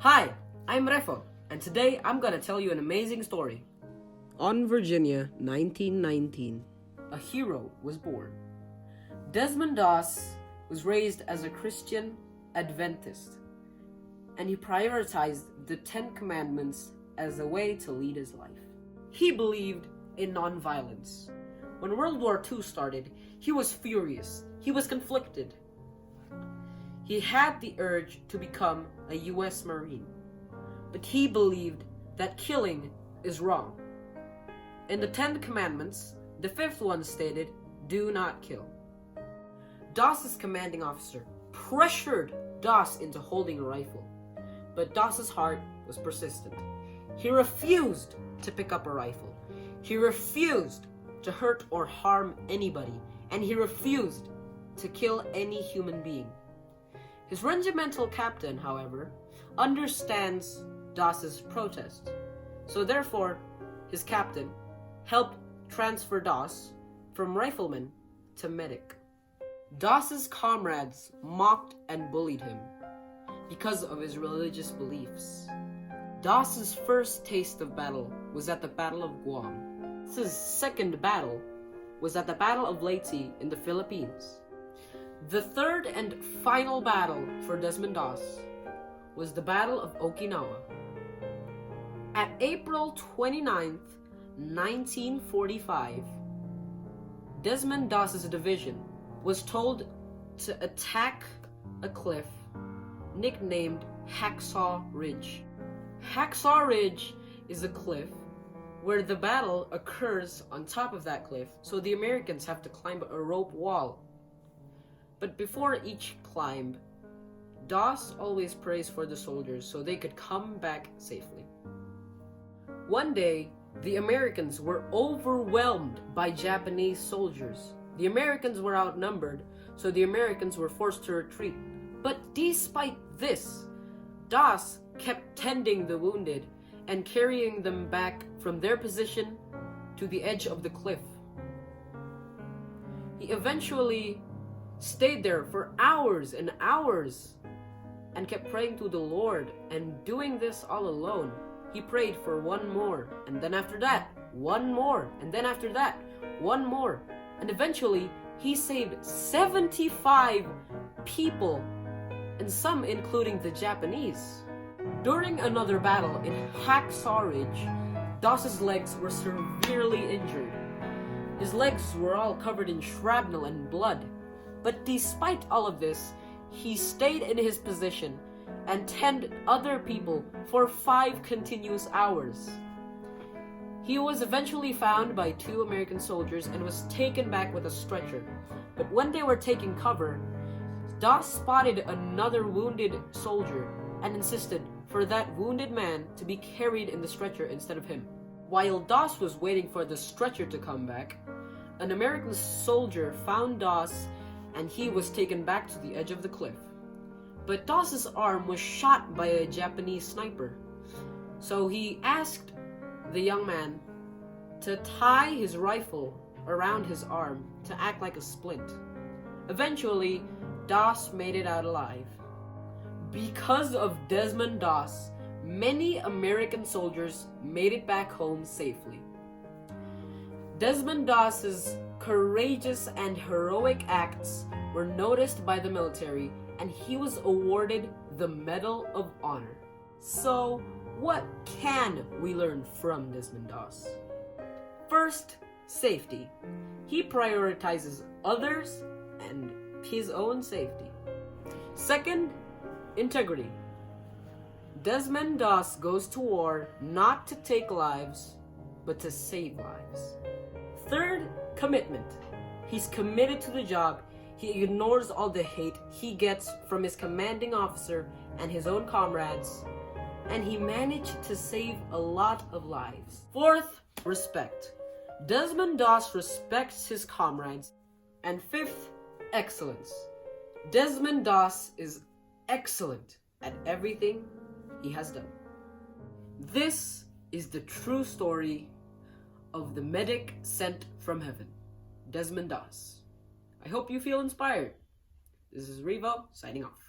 Hi, I'm Refo, and today I'm gonna tell you an amazing story. On Virginia, 1919, a hero was born. Desmond Doss was raised as a Christian Adventist, and he prioritized the Ten Commandments as a way to lead his life. He believed in nonviolence. When World War II started, he was furious. He was conflicted. He had the urge to become a U.S. Marine, but he believed that killing is wrong. In the Ten Commandments, the fifth one stated, "Do not kill." Doss's commanding officer pressured Doss into holding a rifle, but Doss's heart was persistent. He refused to pick up a rifle. He refused to hurt or harm anybody, and he refused to kill any human being. His regimental captain, however, understands Doss's protest, so therefore his captain helped transfer Doss from rifleman to medic. Doss's comrades mocked and bullied him because of his religious beliefs. Doss's first taste of battle was at the Battle of Guam. Doss's second battle was at the Battle of Leyte in the Philippines. The third and final battle for Desmond Doss was the Battle of Okinawa. At April 29th, 1945, Desmond Doss's division was told to attack a cliff nicknamed Hacksaw Ridge. Hacksaw Ridge is a cliff where the battle occurs on top of that cliff, so the Americans have to climb a rope wall. But before each climb, Doss always prays for the soldiers so they could come back safely. One day, the Americans were overwhelmed by Japanese soldiers. The Americans were outnumbered, so the Americans were forced to retreat. But despite this, Doss kept tending the wounded and carrying them back from their position to the edge of the cliff. He eventually stayed there for hours and hours and kept praying to the Lord, and doing this all alone. He prayed for one more, and then after that, one more, and then after that, one more. And eventually, he saved 75 people, and some including the Japanese. During another battle in Hacksaw Ridge, Doss's legs were severely injured. His legs were all covered in shrapnel and blood. But despite all of this, he stayed in his position and tended other people for 5 continuous hours. He was eventually found by 2 American soldiers and was taken back with a stretcher. But when they were taking cover, Doss spotted another wounded soldier and insisted for that wounded man to be carried in the stretcher instead of him. While Doss was waiting for the stretcher to come back, an American soldier found Doss and he was taken back to the edge of the cliff. But Doss's arm was shot by a Japanese sniper, so he asked the young man to tie his rifle around his arm to act like a splint. Eventually, Doss made it out alive. Because of Desmond Doss, many American soldiers made it back home safely. Desmond Doss's courageous and heroic acts were noticed by the military, and he was awarded the Medal of Honor. So, what can we learn from Desmond Doss? First, safety. He prioritizes others and his own safety. Second, integrity. Desmond Doss goes to war not to take lives, but to save lives. Third, commitment. He's committed to the job. He ignores all the hate he gets from his commanding officer and his own comrades, and he managed to save a lot of lives. Fourth, respect. Desmond Doss respects his comrades. And fifth, excellence. Desmond Doss is excellent at everything he has done. This is the true story of the medic sent from heaven, Desmond Doss. I hope you feel inspired. This is Revo, signing off.